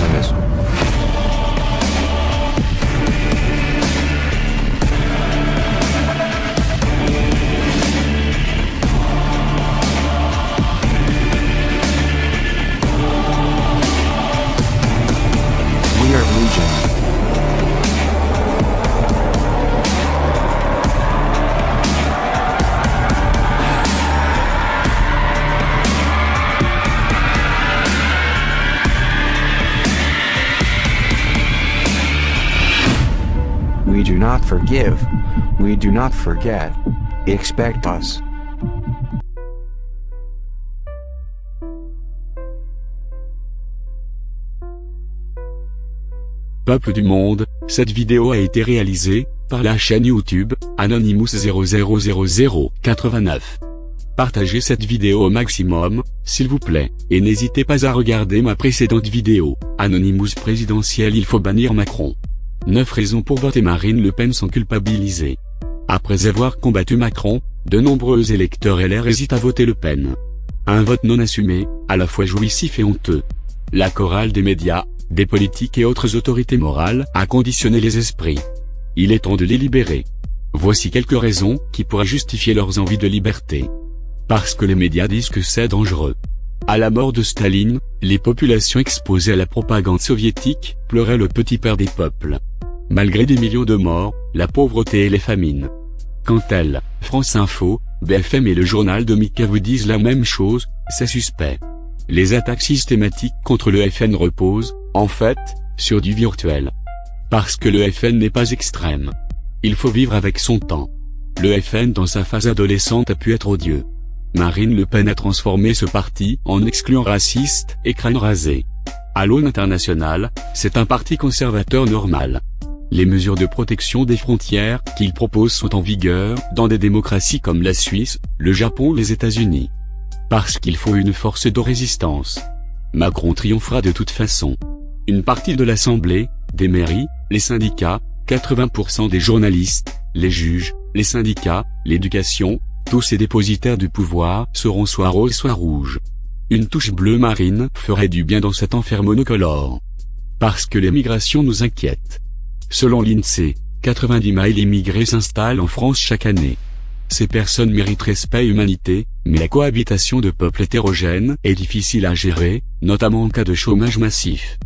service. We are Legion. We do not forgive. We do not forget. Expect us. Peuple du monde, cette vidéo a été réalisée par la chaîne YouTube Anonymous 000089. Partagez cette vidéo au maximum, s'il vous plaît, et n'hésitez pas à regarder ma précédente vidéo, Anonymous présidentielle il faut bannir Macron. 9 raisons pour voter Marine Le Pen sans culpabiliser. Après avoir combattu Macron, de nombreux électeurs LR hésitent à voter Le Pen. Un vote non assumé, à la fois jouissif et honteux. La chorale des médias, des politiques et autres autorités morales a conditionné les esprits. Il est temps de les libérer. Voici quelques raisons qui pourraient justifier leurs envies de liberté. Parce que les médias disent que c'est dangereux. À la mort de Staline, les populations exposées à la propagande soviétique pleuraient le petit père des peuples. Malgré des millions de morts, la pauvreté et les famines. Quant elles, France Info, BFM et le journal de Mika vous disent la même chose, c'est suspect. Les attaques systématiques contre le FN reposent, en fait, sur du virtuel. Parce que le FN n'est pas extrême. Il faut vivre avec son temps. Le FN dans sa phase adolescente a pu être odieux. Marine Le Pen a transformé ce parti en excluant raciste et crâne rasé. À l'aune internationale, c'est un parti conservateur normal. Les mesures de protection des frontières qu'il propose sont en vigueur dans des démocraties comme la Suisse, le Japon ou les États-Unis. Parce qu'il faut une force de résistance. Macron triomphera de toute façon. Une partie de l'Assemblée, des mairies, les syndicats, 80% des journalistes, les juges, les syndicats, l'éducation, tous ces dépositaires du pouvoir seront soit roses soit rouges. Une touche bleue marine ferait du bien dans cet enfer monocolore. Parce que les migrations nous inquiètent. Selon l'INSEE, 90 000 immigrés s'installent en France chaque année. Ces personnes méritent respect et humanité, mais la cohabitation de peuples hétérogènes est difficile à gérer, notamment en cas de chômage massif.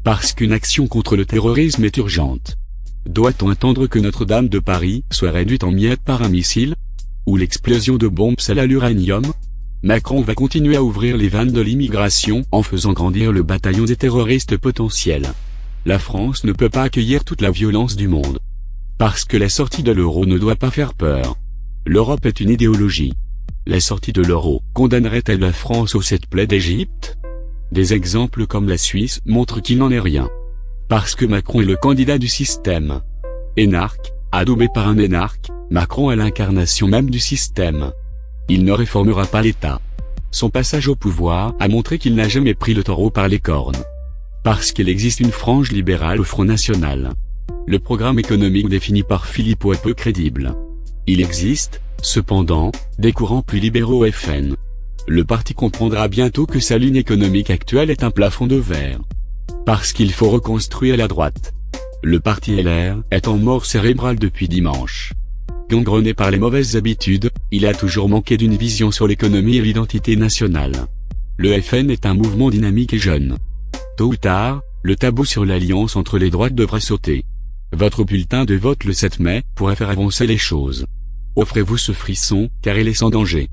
Parce qu'une action contre le terrorisme est urgente. Doit-on attendre que Notre-Dame de Paris soit réduite en miettes par un missile? Ou l'explosion de bombes à l'uranium? Macron va continuer à ouvrir les vannes de l'immigration en faisant grandir le bataillon des terroristes potentiels. La France ne peut pas accueillir toute la violence du monde. Parce que la sortie de l'euro ne doit pas faire peur. L'Europe est une idéologie. La sortie de l'euro condamnerait-elle la France aux 7 plaies d'Égypte? Des exemples comme la Suisse montrent qu'il n'en est rien. Parce que Macron est le candidat du système. Énarque, adoubé par un énarque, Macron est l'incarnation même du système. Il ne réformera pas l'État. Son passage au pouvoir a montré qu'il n'a jamais pris le taureau par les cornes. Parce qu'il existe une frange libérale au Front National. Le programme économique défini par Philippot est peu crédible. Il existe, cependant, des courants plus libéraux au FN. Le parti comprendra bientôt que sa ligne économique actuelle est un plafond de verre. Parce qu'il faut reconstruire la droite. Le parti LR est en mort cérébrale depuis dimanche. Gangrené par les mauvaises habitudes, il a toujours manqué d'une vision sur l'économie et l'identité nationale. Le FN est un mouvement dynamique et jeune. Tôt ou tard, le tabou sur l'alliance entre les droites devra sauter. Votre bulletin de vote le 7 mai pourrait faire avancer les choses. Offrez-vous ce frisson, car il est sans danger.